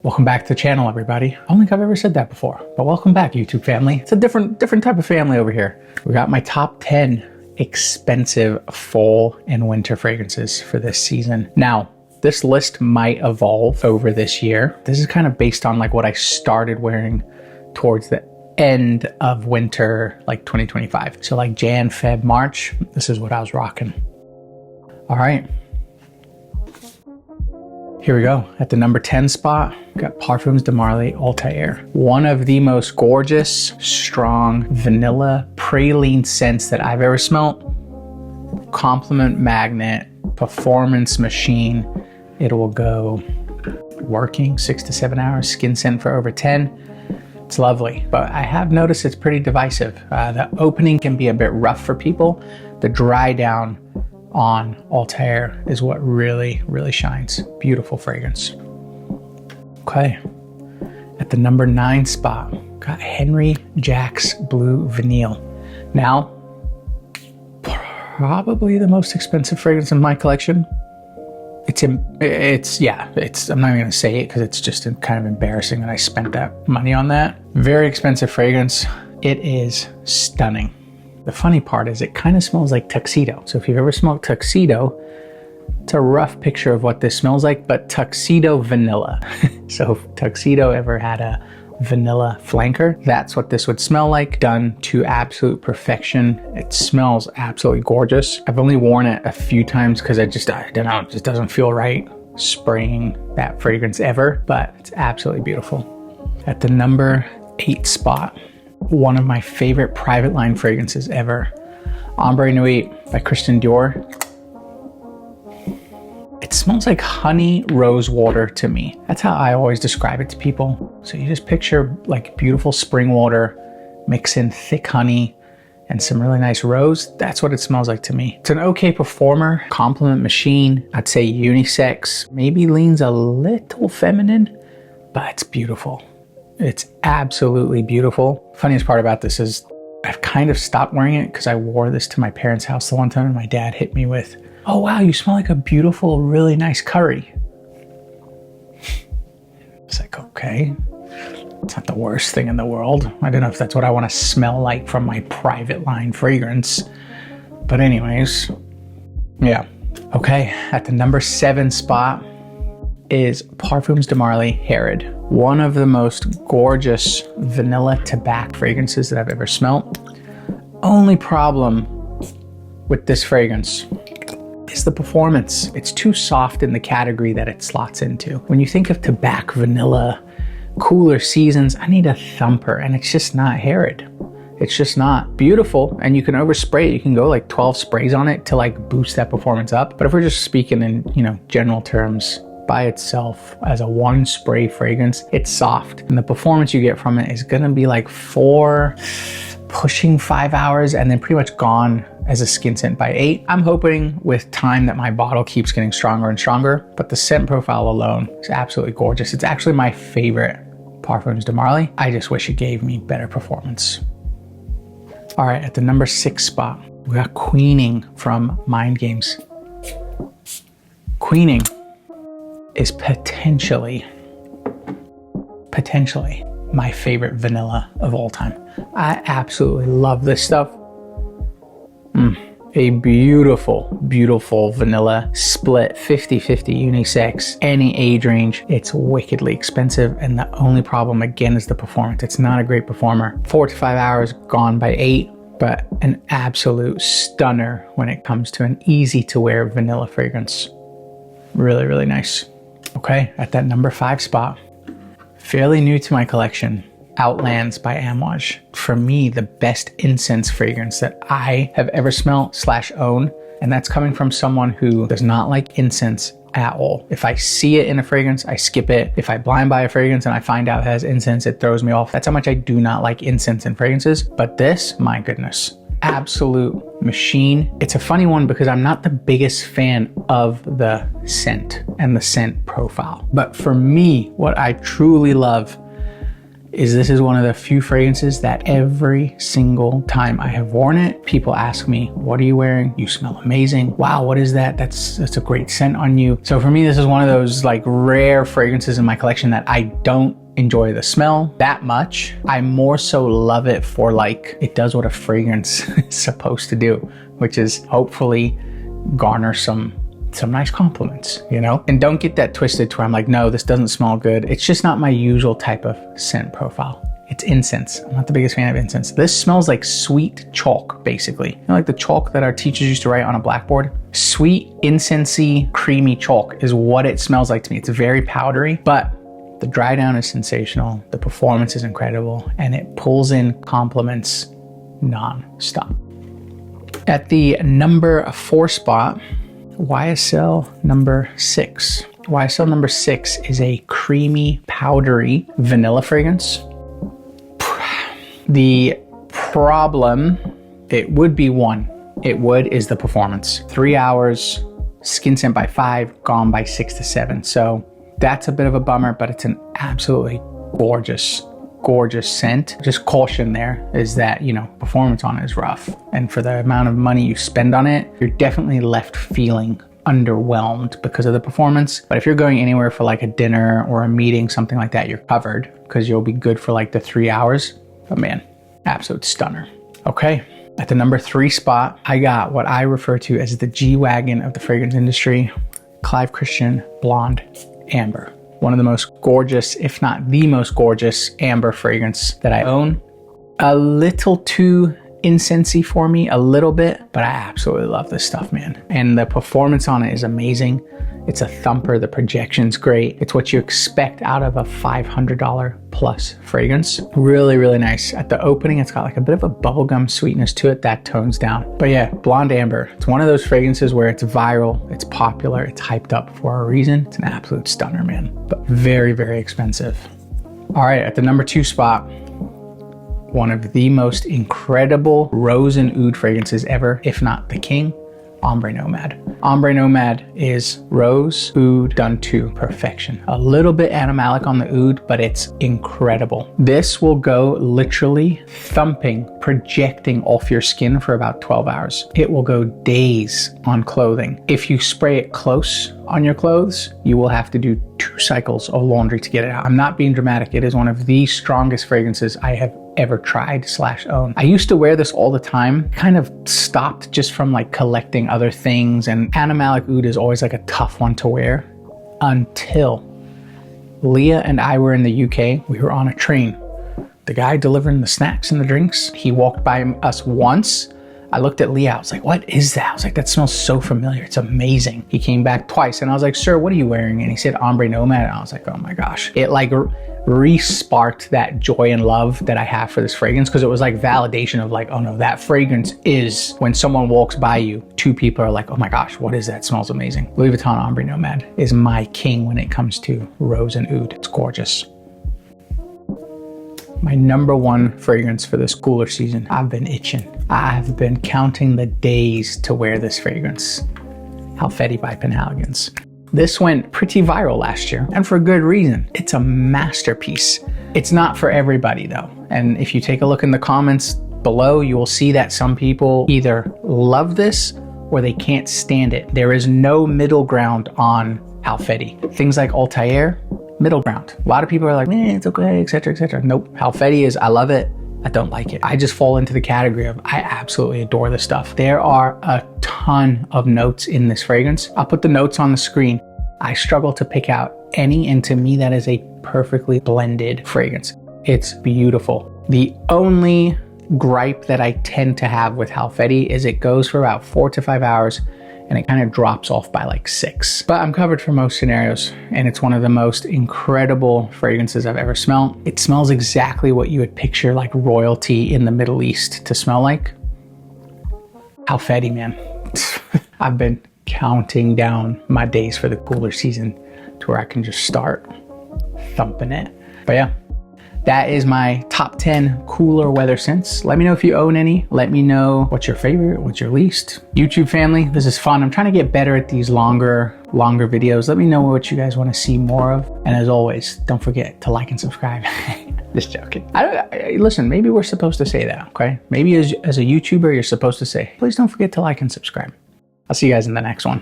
Welcome back to the channel, everybody. I don't think I've ever said that before, but welcome back, YouTube family. It's a different type of family over here. We got my top 10 expensive fall and winter fragrances for this season. Now, this list might evolve over this year. This is kind of based on like what I started wearing towards the end of winter, like 2025. So like Jan, Feb, March, this is what I was rocking. All right. Here we go. At the number 10 spot, got Parfums de Marly Althaïr. One of the most gorgeous, strong vanilla praline scents that I've ever smelt. Compliment magnet, performance machine. It will go working 6 to 7 hours, skin scent for over 10. It's lovely, but I have noticed it's pretty divisive. The opening can be a bit rough for people. The dry down on Althaïr is what really shines. Beautiful fragrance. Okay, at the number 9 spot, got Henry Jacques Blue Vanille. Now, probably the most expensive fragrance in my collection. I'm not even gonna say it because it's just kind of embarrassing that I spent that money on that. Very expensive fragrance. It is stunning. The funny part is it kind of smells like tuxedo. So if you've ever smelled tuxedo, it's a rough picture of what this smells like, but tuxedo vanilla. So if tuxedo ever had a vanilla flanker, that's what this would smell like, done to absolute perfection. It smells absolutely gorgeous. I've only worn it a few times because I don't know, it just doesn't feel right spraying that fragrance ever, but it's absolutely beautiful. At the number 8 spot, one of my favorite private line fragrances ever, Ombre Nuit by Dior. It smells like honey rose water to me. That's how I always describe it to people. So you just picture like beautiful spring water, mix in thick honey and some really nice rose. That's what it smells like to me. It's an okay performer, compliment machine. I'd say unisex, maybe leans a little feminine, but it's beautiful. It's absolutely beautiful. Funniest part about this is I've kind of stopped wearing it because I wore this to my parents' house the one time and my dad hit me with, "Oh wow, you smell like a beautiful, really nice curry." It's like, okay, it's not the worst thing in the world. I don't know if that's what I want to smell like from my private line fragrance. But anyways, yeah. Okay, at the number 7 spot is Parfums de Marly Herod. One of the most gorgeous vanilla tobacco fragrances that I've ever smelt. Only problem with this fragrance is the performance. It's too soft in the category that it slots into. When you think of tobacco vanilla, cooler seasons, I need a thumper, and it's just not Herod. It's just not. Beautiful, and you can overspray it. You can go like 12 sprays on it to like boost that performance up. But if we're just speaking in, general terms, by itself as a one spray fragrance, it's soft, and the performance you get from it is gonna be like 4 pushing 5 hours and then pretty much gone as a skin scent by 8. I'm hoping with time that my bottle keeps getting stronger and stronger, but the scent profile alone is absolutely gorgeous. It's actually my favorite Parfums de Marly. I just wish it gave me better performance. All right, at the number 6 spot, we got Queening from Mind Games. Queening is potentially my favorite vanilla of all time. I absolutely love this stuff. A beautiful vanilla, split 50-50 unisex, any age range. It's wickedly expensive, and the only problem again is the performance. It's not a great performer. 4 to 5 hours gone by 8, but an absolute stunner when it comes to an easy to wear vanilla fragrance. Really nice. Okay, at that number 5 spot, fairly new to my collection, Outlands by Amouage. For me, the best incense fragrance that I have ever smelled / owned, and that's coming from someone who does not like incense at all. If I see it in a fragrance, I skip it. If I blind buy a fragrance and I find out it has incense, it throws me off. That's how much I do not like incense in fragrances. But this, my goodness, absolute machine. It's a funny one because I'm not the biggest fan of the scent and the scent profile. But for me, what I truly love is this is one of the few fragrances that every single time I have worn it, people ask me, what are you wearing? You smell amazing. Wow, what is that? That's a great scent on you. So for me, this is one of those like rare fragrances in my collection that I don't enjoy the smell that much. I more so love it for like, it does what a fragrance is supposed to do, which is hopefully garner some nice compliments, you know? And don't get that twisted to where I'm like, no, this doesn't smell good. It's just not my usual type of scent profile. It's incense. I'm not the biggest fan of incense. This smells like sweet chalk, basically. You know, like the chalk that our teachers used to write on a blackboard? Sweet, incensey, creamy chalk is what it smells like to me. It's very powdery, but the dry down is sensational. The performance is incredible, and it pulls in compliments non-stop. At the number 4 spot, YSL number 6. YSL number 6 is a creamy, powdery vanilla fragrance. The problem, it would be one. It is the performance. 3 hours, skin scent by 5, gone by 6 to 7. So that's a bit of a bummer, but it's an absolutely gorgeous scent. Just caution there is that, you know, performance on it is rough. And for the amount of money you spend on it, you're definitely left feeling underwhelmed because of the performance. But if you're going anywhere for like a dinner or a meeting, something like that, you're covered because you'll be good for like the 3 hours. But man, absolute stunner. Okay. At the number 3 spot, I got what I refer to as the G-Wagon of the fragrance industry, Clive Blonde Ambre. One of the most gorgeous, if not the most gorgeous, amber fragrance that I own. A little too incensey for me, a little bit, but I absolutely love this stuff, man. And the performance on it is amazing. It's a thumper, the projection's great. It's what you expect out of a $500 plus fragrance. Really, really nice. At the opening, it's got like a bit of a bubblegum sweetness to it that tones down. But yeah, Blonde Ambre, it's one of those fragrances where it's viral, it's popular, it's hyped up for a reason. It's an absolute stunner, man, but very, very expensive. All right, at the number 2 spot, one of the most incredible rose and oud fragrances ever, if not the king, Ombre Nomade. Ombre Nomade is rose, oud done to perfection. A little bit animalic on the oud, but it's incredible. This will go literally thumping, projecting off your skin for about 12 hours. It will go days on clothing. If you spray it close on your clothes, you will have to do 2 cycles of laundry to get it out. I'm not being dramatic. It is one of the strongest fragrances I have ever tried / own. I used to wear this all the time, kind of stopped just from like collecting other things, and animalic oud is always like a tough one to wear until Leah and I were in the UK. We were on a train. The guy delivering the snacks and the drinks, he walked by us once. I looked at Leah, I was like, what is that? I was like, that smells so familiar. It's amazing. He came back twice and I was like, sir, what are you wearing? And he said, Ombre Nomade. And I was like, oh my gosh. It like re-sparked that joy and love that I have for this fragrance, because it was like validation of like, oh no, that fragrance is when someone walks by you, 2 people are like, oh my gosh, what is that? It smells amazing. Louis Vuitton Ombre Nomade is my king when it comes to rose and oud. It's gorgeous. My number 1 fragrance for this cooler season. I've been itching. I've been counting the days to wear this fragrance. Halfeti by Penhaligon's. This went pretty viral last year, and for a good reason. It's a masterpiece. It's not for everybody though. And if you take a look in the comments below, you will see that some people either love this or they can't stand it. There is no middle ground on Halfeti. Things like Althaïr, middle ground. A lot of people are like, it's okay, etc., etc. Nope. Halfeti is, I love it, I don't like it. I just fall into the category of, I absolutely adore this stuff. There are a ton of notes in this fragrance. I'll put the notes on the screen. I struggle to pick out any, and to me, that is a perfectly blended fragrance. It's beautiful. The only gripe that I tend to have with Halfeti is it goes for about 4 to 5 hours and it kind of drops off by like 6. But I'm covered for most scenarios, and it's one of the most incredible fragrances I've ever smelled. It smells exactly what you would picture like royalty in the Middle East to smell like. Halfeti, man. I've been counting down my days for the cooler season to where I can just start thumping it. But yeah, that is my top 10 cooler weather scents. Let me know if you own any. Let me know what's your favorite, what's your least. YouTube family, this is fun. I'm trying to get better at these longer videos. Let me know what you guys want to see more of. And as always, don't forget to like and subscribe. Just joking. Listen, maybe we're supposed to say that, okay? Maybe as a YouTuber, you're supposed to say, please don't forget to like and subscribe. I'll see you guys in the next one.